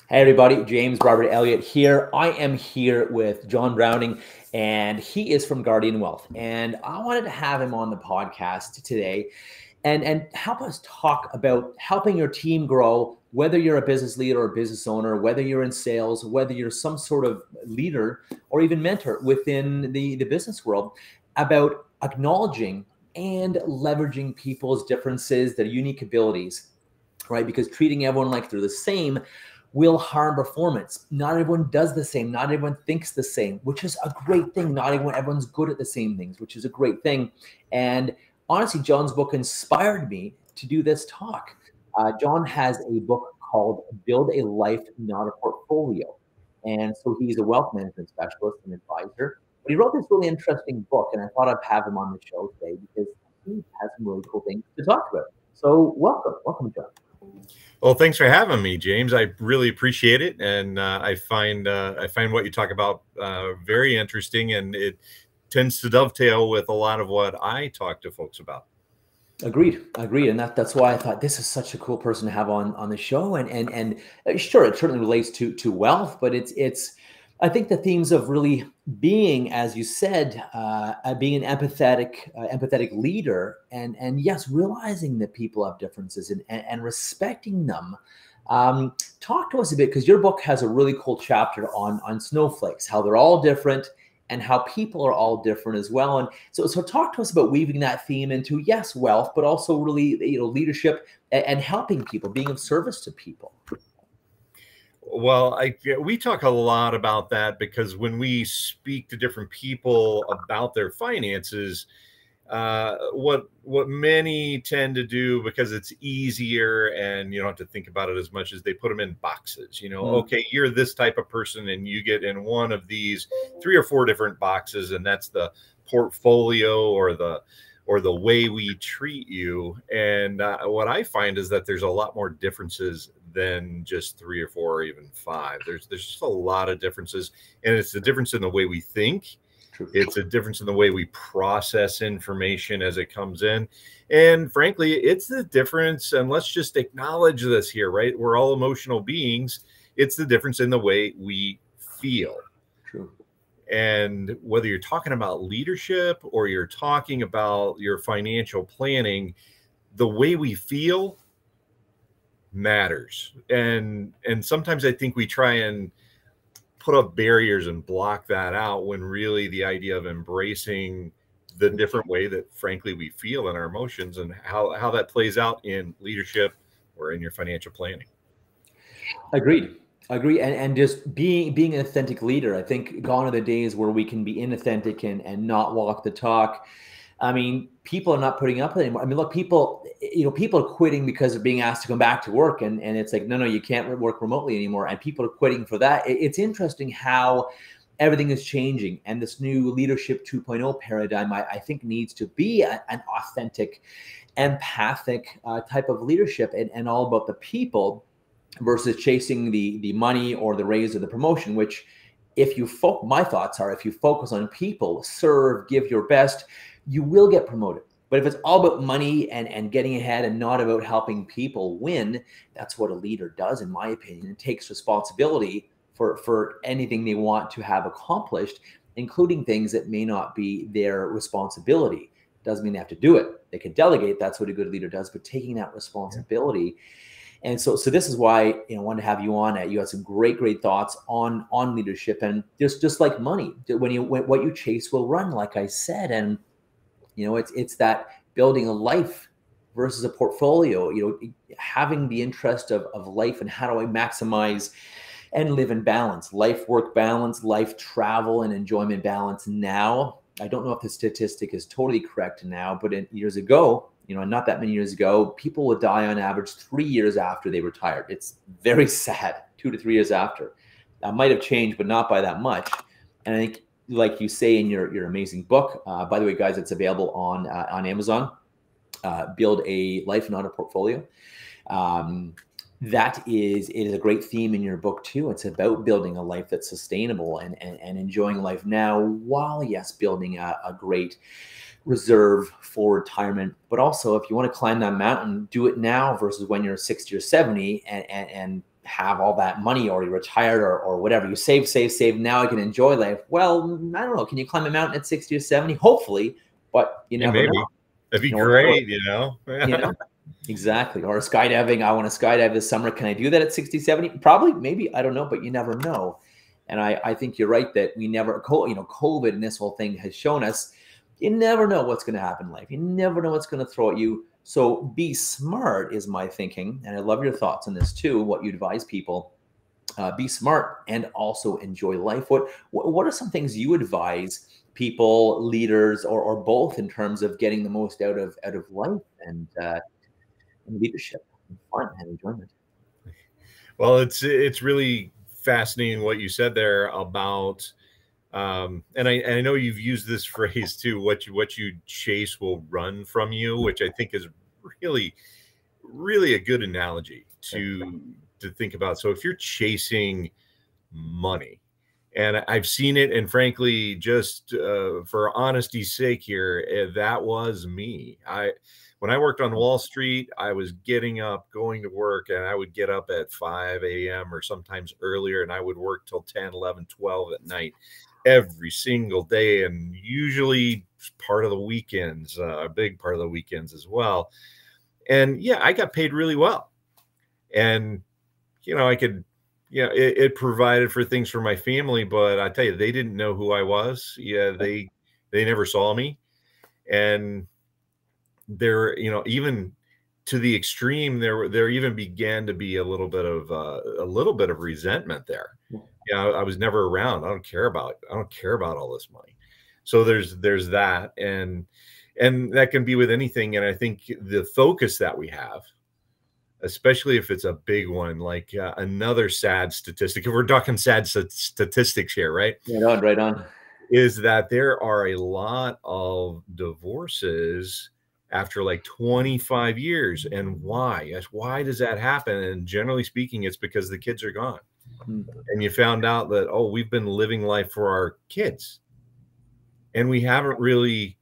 Hey everybody, James Robert Elliott here. I am here with John Browning, and he is from Guardian Wealth. And I wanted to have him on the podcast today and help us talk about helping your team grow, whether you're a business leader or a business owner, whether you're in sales, whether you're some sort of leader or even mentor within the business world, about acknowledging and leveraging people's differences, their unique abilities, right? Because treating everyone like they're the same will harm performance. Not everyone does the same. Not everyone thinks the same, which is a great thing. Not everyone's good at the same things, which is a great thing. And honestly, John's book inspired me to do this talk. John has a book called Build a Life, Not a Portfolio. And so he's a wealth management specialist and advisor. But he wrote this really interesting book, and I thought I'd have him on the show today because he has some really cool things to talk about. So welcome, John. Well, thanks for having me, James. I really appreciate it, and I find what you talk about very interesting, and it tends to dovetail with a lot of what I talk to folks about. Agreed, and that's why I thought this is such a cool person to have on the show, and sure, it certainly relates to wealth, but it's I think the themes of really being, as you said, being an empathetic leader, and yes, realizing that people have differences and respecting them. Talk to us a bit, because your book has a really cool chapter on snowflakes, how they're all different and how people are all different as well. And so talk to us about weaving that theme into, yes, wealth, but also really, leadership and helping people, being of service to people. Well, we talk a lot about that because when we speak to different people about their finances, what many tend to do, because it's easier and you don't have to think about it as much, as they put them in boxes. Okay, you're this type of person and you get in one of these 3 or 4 different boxes, and that's the portfolio or the way we treat you. And what I find is that there's a lot more differences than just 3 or 4 or even 5. There's just a lot of differences, and it's the difference in the way we think. True. It's a difference in the way we process information as it comes in. And frankly, it's the difference, and let's just acknowledge this here, right? We're all emotional beings. It's the difference in the way we feel. True. And whether you're talking about leadership or you're talking about your financial planning, the way we feel matters. And sometimes I think we try and put up barriers and block that out, when really the idea of embracing the different way that frankly we feel in our emotions, and how that plays out in leadership or in your financial planning. Agreed. And just being an authentic leader. I think gone are the days where we can be inauthentic and not walk the talk. I mean, people are not putting up with it anymore. I mean, look, people are quitting because they're being asked to come back to work. And it's like, no, you can't work remotely anymore. And people are quitting for that. It's interesting how everything is changing. And this new leadership 2.0 paradigm, I think, needs to be an authentic, empathic type of leadership, and all about the people versus chasing the money or the raise or the promotion, which my thoughts are, if you focus on people, serve, give your best, you will get promoted. But if it's all about money and getting ahead and not about helping people win, that's what a leader does, in my opinion. It takes responsibility for anything they want to have accomplished, including things that may not be their responsibility. Doesn't mean they have to do it. They can delegate. That's what a good leader does, but taking that responsibility. And so this is why I wanted to have you on. You had some great thoughts on leadership, and just like money, what you chase will run, like I said. And it's that building a life versus a portfolio. Having the interest of life, and how do I maximize and live in balance, life work balance, life travel and enjoyment balance. Now, I don't know if the statistic is totally correct now, but years ago, not that many years ago, people would die on average 3 years after they retired. It's very sad, 2 to 3 years after. That might have changed, but not by that much. And I think, like you say in your amazing book, by the way, guys, it's available on Amazon. Build a Life, Not a Portfolio. It is a great theme in your book too. It's about building a life that's sustainable and enjoying life now, while, yes, building a great reserve for retirement. But also, if you want to climb that mountain, do it now versus when you're 60 or 70 and have all that money or you're retired or whatever. You save, save, save. Now I can enjoy life. Well, I don't know. Can you climb a mountain at 60 or 70? Hopefully, but you Yeah, never maybe know. that'd be You know, great. You know, you know, exactly. Or skydiving. I want to skydive this summer. Can I do that at 60, 70? Probably, maybe. I don't know, but you never know. And I think you're right that we never, you know, COVID and this whole thing has shown us you never know what's going to happen in life. You never know what's going to throw at you. So be smart is my thinking. And I love your thoughts on this too, what you advise people. Be smart and also enjoy life. What are some things you advise people, leaders, or both in terms of getting the most out of life and leadership and fun and enjoyment? Well, it's really fascinating what you said there about, and I know you've used this phrase too. What you chase will run from you, which I think is really really a good analogy to think about. So if you're chasing money, and I've seen it, and frankly, just for honesty's sake here, that was me. When I worked on Wall Street, I was getting up, going to work, and I would get up at 5 a.m. or sometimes earlier, and I would work till 10, 11, 12 at night every single day, and usually part of the weekends, a big part of the weekends as well. And yeah, I got paid really well. And, you know, I could, you know, it provided for things for my family, but I tell you, they didn't know who I was. Yeah, they never saw me. And there, you know, even to the extreme, there even began to be a little bit of resentment there. Yeah, I was never around. I don't care about all this money. So there's that, and that can be with anything. And I think the focus that we have, especially if it's a big one, like another sad statistic, if we're talking sad statistics here, right? Right on, right on. Is that there are a lot of divorces after like 25 years. And why? Yes, why does that happen? And generally speaking, it's because the kids are gone. And you found out that, oh, we've been living life for our kids. And we haven't really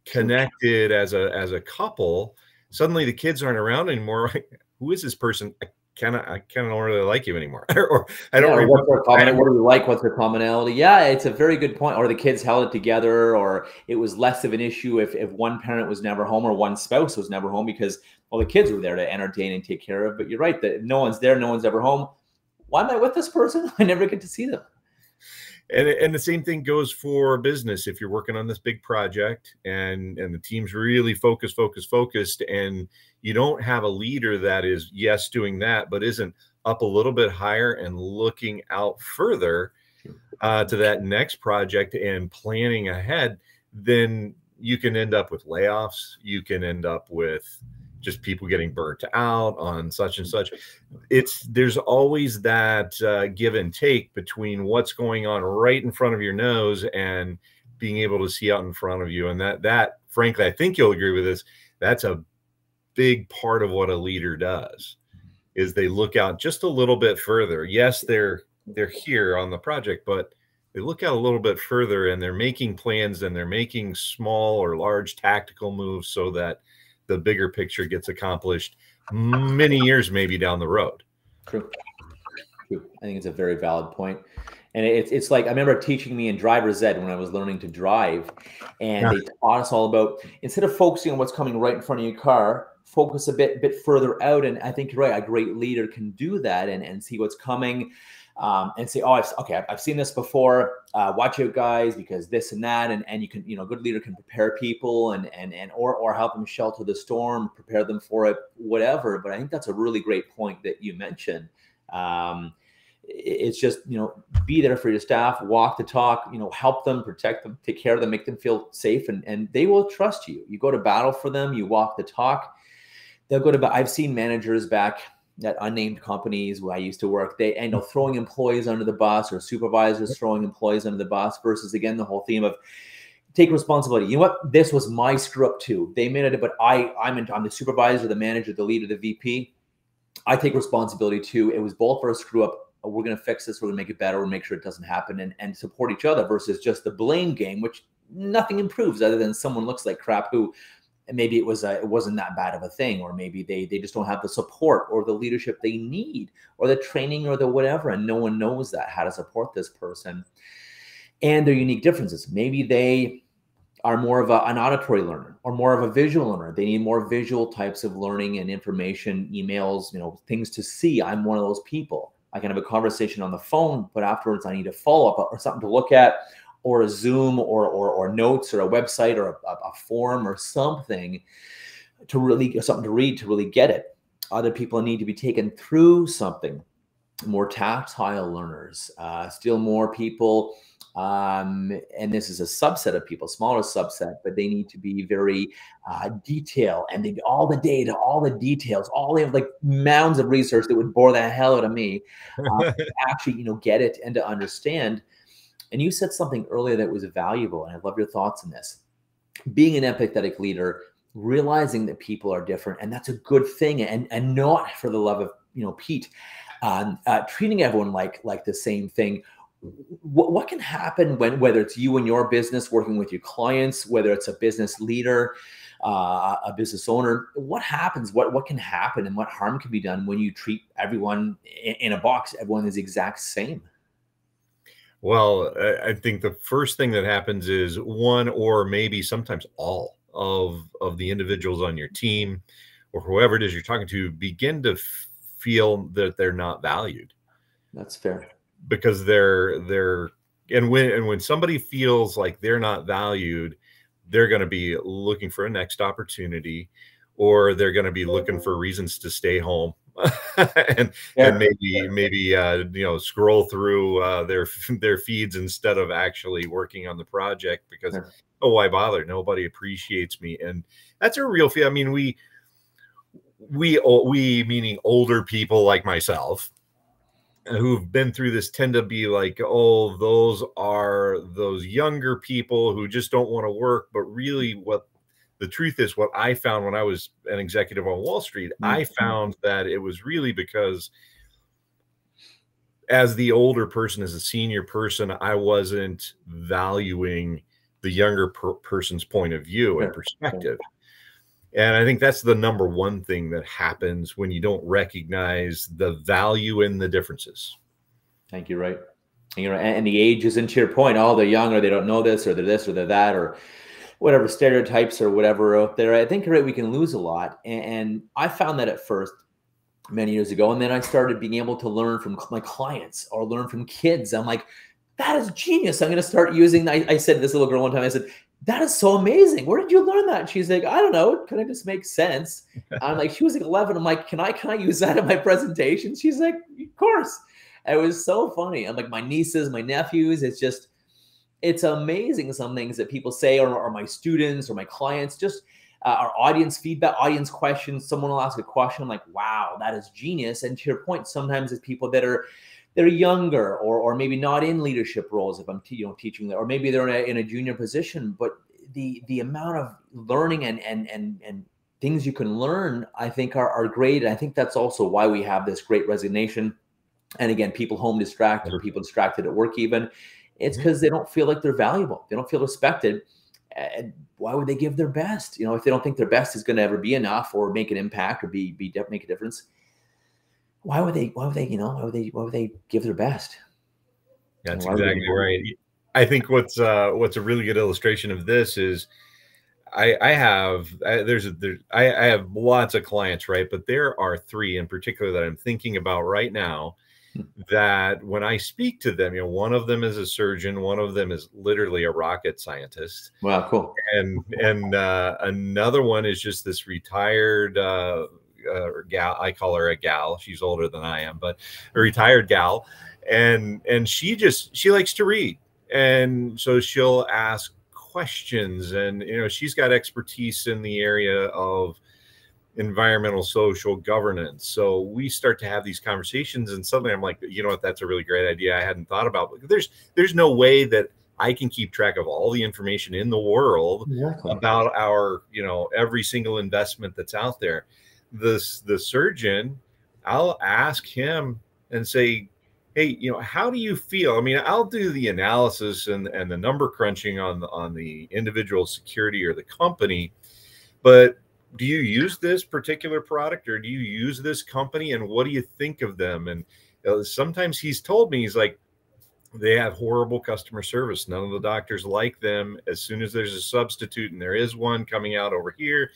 connected as a couple. Suddenly the kids aren't around anymore. Who is this person? I kind of don't really like you anymore. Or I don't remember. What do you like? What's their commonality? Yeah, it's a very good point. Or the kids held it together, or it was less of an issue if one parent was never home or one spouse was never home because, well, the kids were there to entertain and take care of. But you're right that no one's there, no one's ever home. Why am I with this person? I never get to see them. And the same thing goes for business. If you're working on this big project and the team's really focused, and you don't have a leader that is, yes, doing that, but isn't up a little bit higher and looking out further to that next project and planning ahead, then you can end up with layoffs. You can end up with just people getting burnt out on such and such. There's always that give and take between what's going on right in front of your nose and being able to see out in front of you. And that frankly, I think you'll agree with this. That's a big part of what a leader does, is they look out just a little bit further. Yes, they're here on the project, but they look out a little bit further, and they're making plans, and they're making small or large tactical moves so that the bigger picture gets accomplished many years maybe down the road. True. I think it's a very valid point. And it's like, I remember teaching me in driver's ed when I was learning to drive, and they taught us all about, instead of focusing on what's coming right in front of your car, focus a bit further out. And I think you're right. A great leader can do that and see what's coming. And say, oh, I've seen this before. Watch out, guys, because this and that, and you can, a good leader can prepare people or help them shelter the storm, prepare them for it, whatever. But I think that's a really great point that you mentioned. It's just, be there for your staff, walk the talk, help them, protect them, take care of them, make them feel safe, and they will trust you. You go to battle for them, you walk the talk. They'll go to. I've seen managers back at unnamed companies where I used to work, they end up throwing employees under the bus, or supervisors throwing employees under the bus, versus, again, the whole theme of take responsibility. You know what? This was my screw up too. They made it, but I'm the supervisor, the manager, the leader, the VP. I take responsibility too. It was both of our screw up. We're going to fix this. We're going to make it better. We'll make sure it doesn't happen, and support each other, versus just the blame game, which nothing improves other than someone looks like crap who and maybe it wasn't that bad of a thing, or maybe they just don't have the support or the leadership they need, or the training or the whatever, and no one knows that how to support this person and their unique differences. Maybe they are more of an auditory learner or more of a visual learner. They need more visual types of learning and information, emails, things to see. I'm one of those people. I can have a conversation on the phone, but afterwards I need a follow-up or something to look at, or a Zoom or notes or a website or a form or something to really, something to read to really get it. Other people need to be taken through something. More tactile learners, still more people, and this is a subset of people, smaller subset, but they need to be very detailed, and they all the data, all the details, all the like mounds of research that would bore the hell out of me, actually, get it and to understand. And you said something earlier that was valuable, and I love your thoughts on this. Being an empathetic leader, realizing that people are different, and that's a good thing, and not for the love of Pete, treating everyone like the same thing. What can happen whether it's you and your business working with your clients, whether it's a business leader, a business owner, what happens? What can happen, and what harm can be done when you treat everyone in a box? Everyone is the exact same. Well, I think the first thing that happens is one or maybe sometimes all of the individuals on your team or whoever it is you're talking to begin to feel that they're not valued. That's fair. Because when somebody feels like they're not valued, they're going to be looking for a next opportunity, or they're going to be looking for reasons to stay home and maybe scroll through their feeds instead of actually working on the project because oh, why bother? Nobody appreciates me. And that's a real feel. I mean, we meaning older people like myself who've been through this tend to be like, oh, those are those younger people who just don't want to work. But really what the truth is, what I found when I was an executive on Wall Street, I found that it was really because as the older person, as a senior person, I wasn't valuing the younger person's point of view and perspective. And I think that's the number one thing that happens when you don't recognize the value in the differences. Thank you. Right. And the age isn't to your point. Oh, they're young, or they don't know this, or they're this, or they're that, or whatever stereotypes or whatever out there. I think you're right. We can lose a lot. And I found that at first many years ago. And then I started being able to learn from my clients or learn from kids. I'm like, that is genius. I'm going to start using, I said to this little girl one time, I said, that is so amazing. Where did you learn that? And she's like, I don't know. It kind of just makes sense. I'm like, she was like 11. I'm like, can I use that in my presentation? She's like, of course. It was so funny. I'm like, my nieces, my nephews, it's amazing. Some things that people say, or my students or my clients, just our audience feedback, audience questions. Someone will ask a question. I'm like, wow, that is genius. And to your point, sometimes it's people that are younger or maybe not in leadership roles if I'm teaching them, or maybe they're in a junior position, but the amount of learning and things you can learn, I think are great. And I think that's also why we have this great resignation. And again, people home distracted or people distracted at work even. It's because they don't feel like they're valuable. They don't feel respected. And why would they give their best? If they don't think their best is going to ever be enough or make an impact or make a difference, why would they give their best? That's exactly right. I think what's a really good illustration of this is I have lots of clients, right? But there are three in particular that I'm thinking about right now that when I speak to them, one of them is a surgeon, one of them is literally a rocket scientist. Wow, cool. And another one is just this retired gal. I call her a gal. She's older than I am, but a retired gal. And she likes to read. And so she'll ask questions, and, she's got expertise in the area of environmental social governance. So we start to have these conversations, and suddenly I'm like, what, that's a really great idea I hadn't thought about. There's no way that I can keep track of all the information in the world about our, every single investment that's out there. The surgeon, I'll ask him and say, hey, how do you feel? I mean, I'll do the analysis and the number crunching on the individual security or the company, but do you use this particular product, or do you use this company, and what do you think of them? And sometimes he's told me, he's like, they have horrible customer service. None of the doctors like them. As soon as there's a substitute, and there is one coming out over here,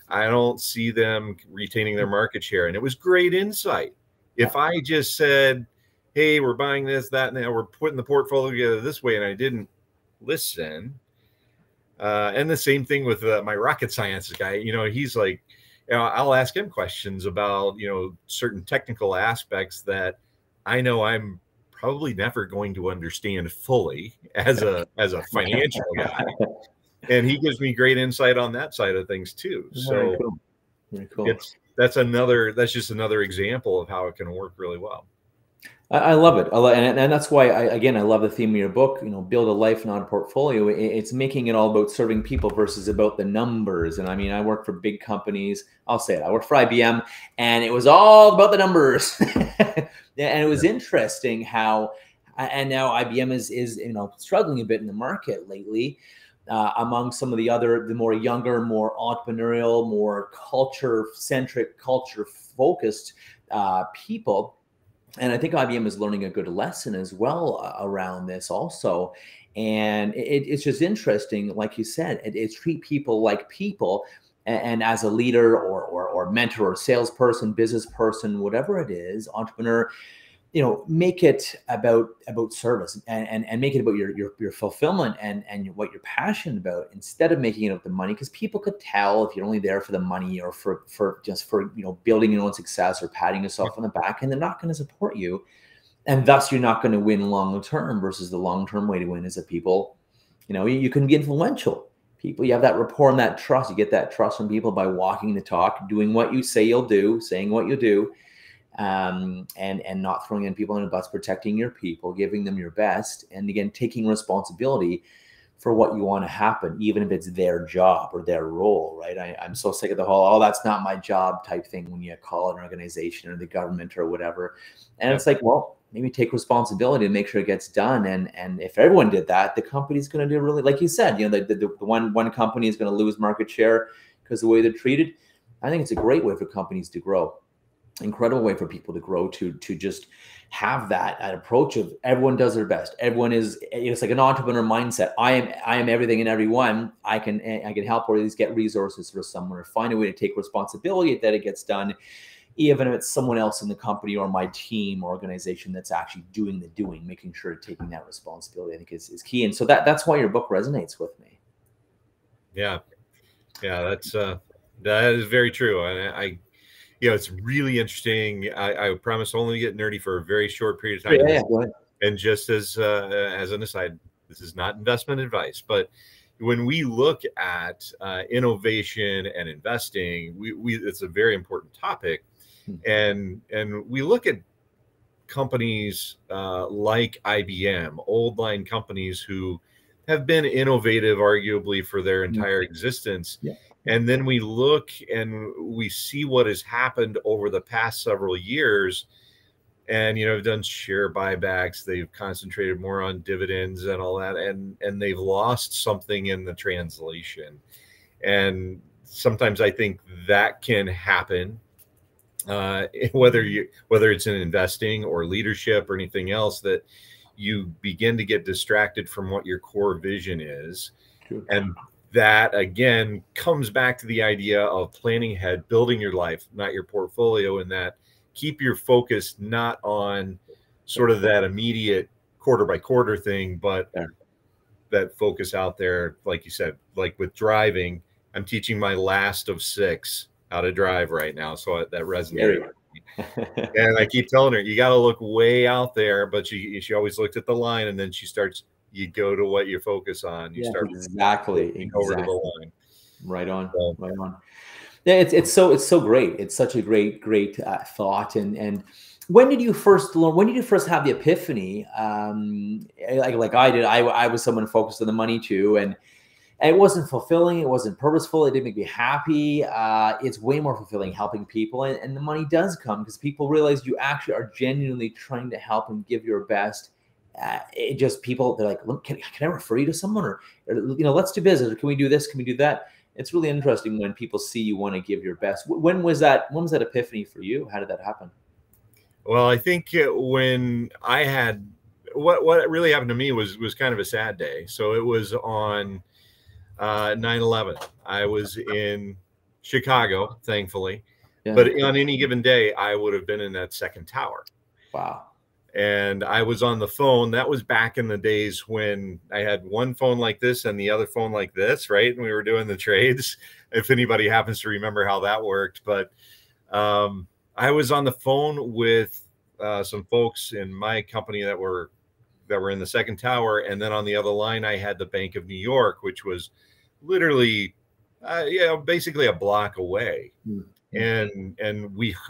I don't see them retaining their market share. And it was great insight. If I just said, hey, we're buying this, that, and that, we're putting the portfolio together this way, and I didn't listen. And the same thing with my rocket science guy. You know, he's like, you know, I'll ask him questions about, you know, certain technical aspects that I know I'm probably never going to understand fully as a financial guy. And he gives me great insight on that side of things too. So Very cool. That's just another example of how it can work really well. I love it. And that's why I love the theme of your book, you know, build a life, not a portfolio. It's making it all about serving people versus about the numbers. And I mean, I work for big companies. I'll say it. I worked for IBM, and it was all about the numbers. And it was interesting how, and now IBM is, you know, struggling a bit in the market lately. Among some of the more younger, more entrepreneurial, more culture-centric, culture-focused people. And I think IBM is learning a good lesson as well around this also. And it's just interesting, like you said, it's treat people like people. And as a leader or mentor or salesperson, business person, whatever it is, entrepreneur, you know, make it about service and make it about your fulfillment and what you're passionate about, instead of making it about the money, because people could tell if you're only there for the money or for you know, building your own success or patting yourself on the back, and they're not going to support you, and thus you're not going to win long term. Versus the long term way to win is that people, you know, you can be influential. People, you have that rapport and that trust. You get that trust from people by walking the talk, doing what you say you'll do, saying what you do. And not throwing in people in a bus, protecting your people, giving them your best, and again, taking responsibility for what you want to happen, even if it's their job or their role, right? I'm so sick of the whole, oh, that's not my job type thing when you call an organization or the government or whatever. And it's like, well, maybe take responsibility and make sure it gets done. And if everyone did that, the company's going to do really, like you said, you know, the one company is going to lose market share because of the way they're treated. I think it's a great way for companies to grow. Incredible way for people to grow, to just have that approach of everyone does their best. Everyone is, it's like an entrepreneur mindset. I am everything and everyone. I can help, or at least get resources for someone, or find a way to take responsibility that it gets done, even if it's someone else in the company or my team or organization that's actually doing the doing, making sure taking that responsibility, I think is key. And so that's why your book resonates with me. Yeah. That is very true. And you know, it's really interesting. I promise only to get nerdy for a very short period of time. Yeah, go ahead. And just as an aside, this is not investment advice, but when we look at innovation and investing, it's a very important topic. And we look at companies like IBM, old line companies who have been innovative arguably for their entire existence. Yeah. And then we look and we see what has happened over the past several years. And, you know, they've done share buybacks. They've concentrated more on dividends and all that. And they've lost something in the translation. And sometimes I think that can happen, whether it's in investing or leadership or anything else, that you begin to get distracted from what your core vision is. True. And that again comes back to the idea of planning ahead, building your life, not your portfolio, and that keep your focus not on sort of that immediate quarter by quarter thing, but that focus out there, like you said, like with driving. I'm teaching my last of 6 how to drive right now, so that resonated with me. And I keep telling her, you got to look way out there, but she always looked at the line, and then you go to what you focus on. You start exactly over to the line. Right on. Right on. Yeah, it's so great. It's such a great thought. And when did you first learn? When did you first have the epiphany? Like I did. I was someone focused on the money too, and it wasn't fulfilling. It wasn't purposeful. It didn't make me happy. It's way more fulfilling helping people, and the money does come because people realize you actually are genuinely trying to help and give your best. They're like, look, can I refer you to someone, or you know, let's do business, or can we do this? Can we do that? it's really interesting when people see you want to give your best. When was that? When was that epiphany for you? How did that happen? Well, I think when I had what really happened to me was kind of a sad day. So it was on 9/11. I was in Chicago, thankfully, Yeah. but on any given day, I would have been in that second tower. Wow. And I was on the phone. That was back in the days when I had one phone like this and the other phone like this, right? And we were doing the trades. If anybody happens to remember how that worked, but I was on the phone with some folks in my company that were in the second tower, and then on the other line, I had the Bank of New York, which was literally, basically a block away. Mm-hmm. And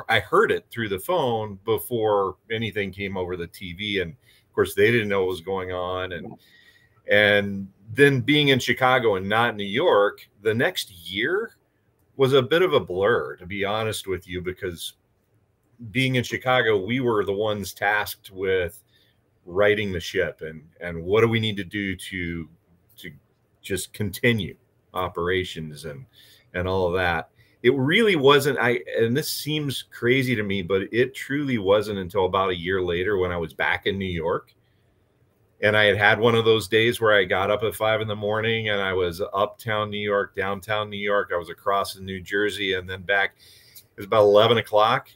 I heard it through the phone before anything came over the TV, and of course they didn't know what was going on. And then being in Chicago and not New York, the next year was a bit of a blur, to be honest with you, because being in Chicago, we were the ones tasked with righting the ship and what do we need to do to just continue operations and all of that. It really wasn't, and this seems crazy to me, but it truly wasn't until about a year later when I was back in New York. And I had one of those days where I got up at 5 a.m. and I was uptown New York, downtown New York. I was across in New Jersey and then back. It was about 11 o'clock.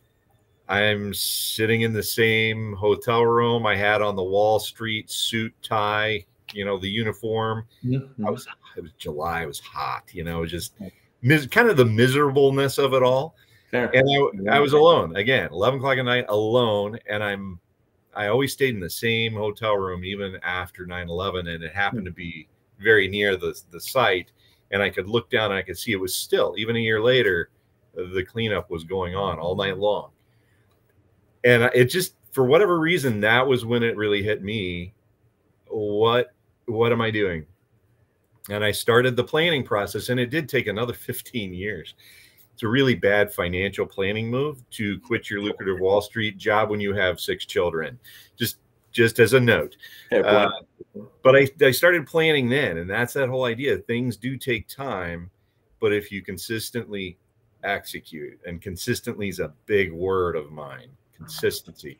I'm sitting in the same hotel room. I had on the Wall Street suit, tie, the uniform. Mm-hmm. It was July. It was hot, it was just kind of the miserableness of it all. Fair. And I was alone again, 11 o'clock at night, alone. And I always stayed in the same hotel room, even after 9/11. And it happened to be very near the site. And I could look down and I could see it was still, even a year later, the cleanup was going on all night long. And it just, for whatever reason, that was when it really hit me. What am I doing? And I started the planning process, and it did take another 15 years. It's a really bad financial planning move to quit your lucrative Wall Street job when you have 6 children, just as a note. But I started planning then, and that's that whole idea. Things do take time, but if you consistently execute, and consistently is a big word of mine, consistency.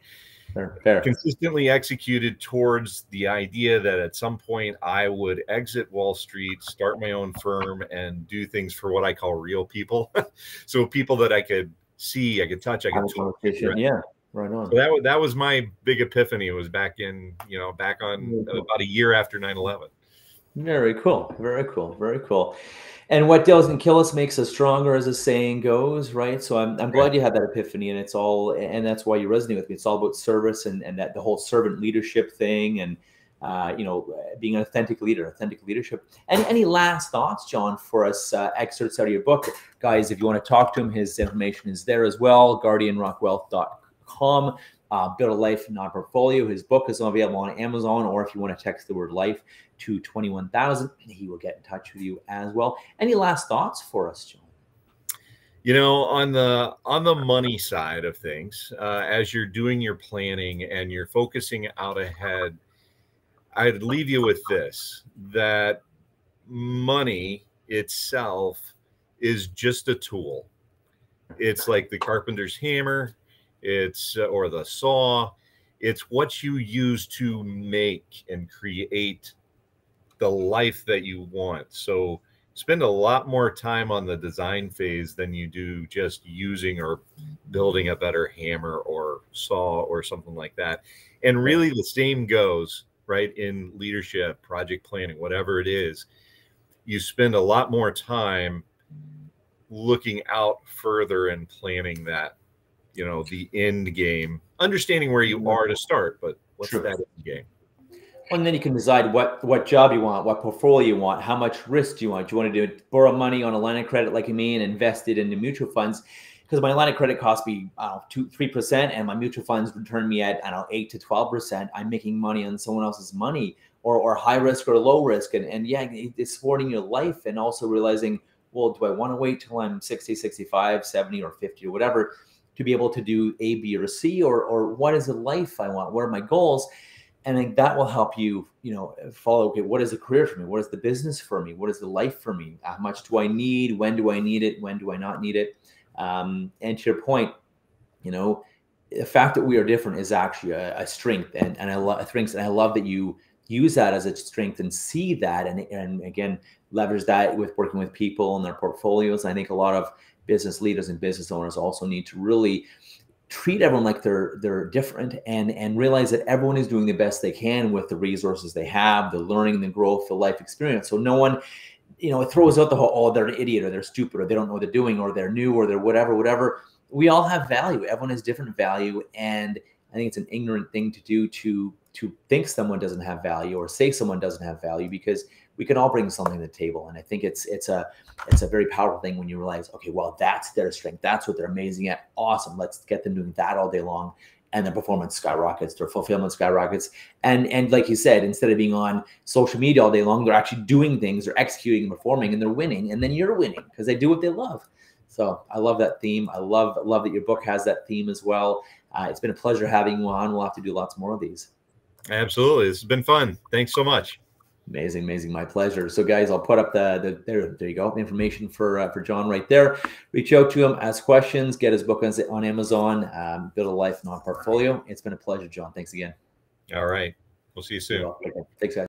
Fair. Consistently executed towards the idea that at some point I would exit Wall Street, start my own firm, and do things for what I call real people. So people that I could see, I could touch, I could talk. Yeah, right on. So that was my big epiphany. It was back on about a year after 9/11. Very cool. Very cool. Very cool. And what doesn't kill us makes us stronger, as the saying goes, right? So I'm glad you had that epiphany, and that's why you resonate with me. It's all about service and that the whole servant leadership thing, and being an authentic leader, authentic leadership. Any last thoughts, John, for us? Excerpts out of your book, guys. If you want to talk to him, his information is there as well. GuardianRockWealth.com. Build a Life, Not a Portfolio. His book is available on Amazon, or if you want to text the word life to 21,000, he will get in touch with you as well. Any last thoughts for us, John? On the money side of things, as you're doing your planning and you're focusing out ahead, I'd leave you with this, that money itself is just a tool. It's like the carpenter's hammer. It's or the saw. It's what you use to make and create the life that you want. So spend a lot more time on the design phase than you do just using or building a better hammer or saw or something like that. And really the same goes, right, in leadership, project planning, whatever it is. You spend a lot more time looking out further and planning that, the end game, understanding where you are to start, but what's that end game? And then you can decide what job you want, what portfolio you want, how much risk do you want. Do you want to borrow money on a line of credit like me and invest it into mutual funds? Because my line of credit costs me 2-3%, and my mutual funds return me at 8 to 12%. I'm making money on someone else's money, or high risk or low risk, and it's supporting your life, and also realizing, well, do I want to wait till I'm 60, 65, 70, or 50 or whatever to be able to do A, B, or C, or what is the life I want? What are my goals? And I think that will help you, follow, okay, what is the career for me? What is the business for me? What is the life for me? How much do I need? When do I need it? When do I not need it? And to your point, the fact that we are different is actually a strength. And I love strengths. And I love that you use that as a strength and see that. And again, leverage that with working with people and their portfolios. I think a lot of business leaders and business owners also need to really treat everyone like they're different, and realize that everyone is doing the best they can with the resources they have, the learning, the growth, the life experience. So no one, it throws out the whole, oh, they're an idiot, or they're stupid, or they don't know what they're doing, or they're new, or they're whatever. We all have value. Everyone has different value. And I think it's an ignorant thing to do to think someone doesn't have value, or say someone doesn't have value, because we can all bring something to the table. And I think it's a very powerful thing when you realize, okay, well, that's their strength. That's what they're amazing at. Awesome. Let's get them doing that all day long. And their performance skyrockets, their fulfillment skyrockets. And like you said, instead of being on social media all day long, they're actually doing things, they're executing and performing, and they're winning. And then you're winning because they do what they love. So I love that theme. I love that your book has that theme as well. It's been a pleasure having you on. We'll have to do lots more of these. Absolutely. This has been fun. Thanks so much. Amazing. My pleasure. So guys, I'll put up there you go. The information for John right there. Reach out to him, ask questions, get his book on Amazon, Build a Life Non-Portfolio. It's been a pleasure, John. Thanks again. All right. We'll see you soon. Thanks, guys.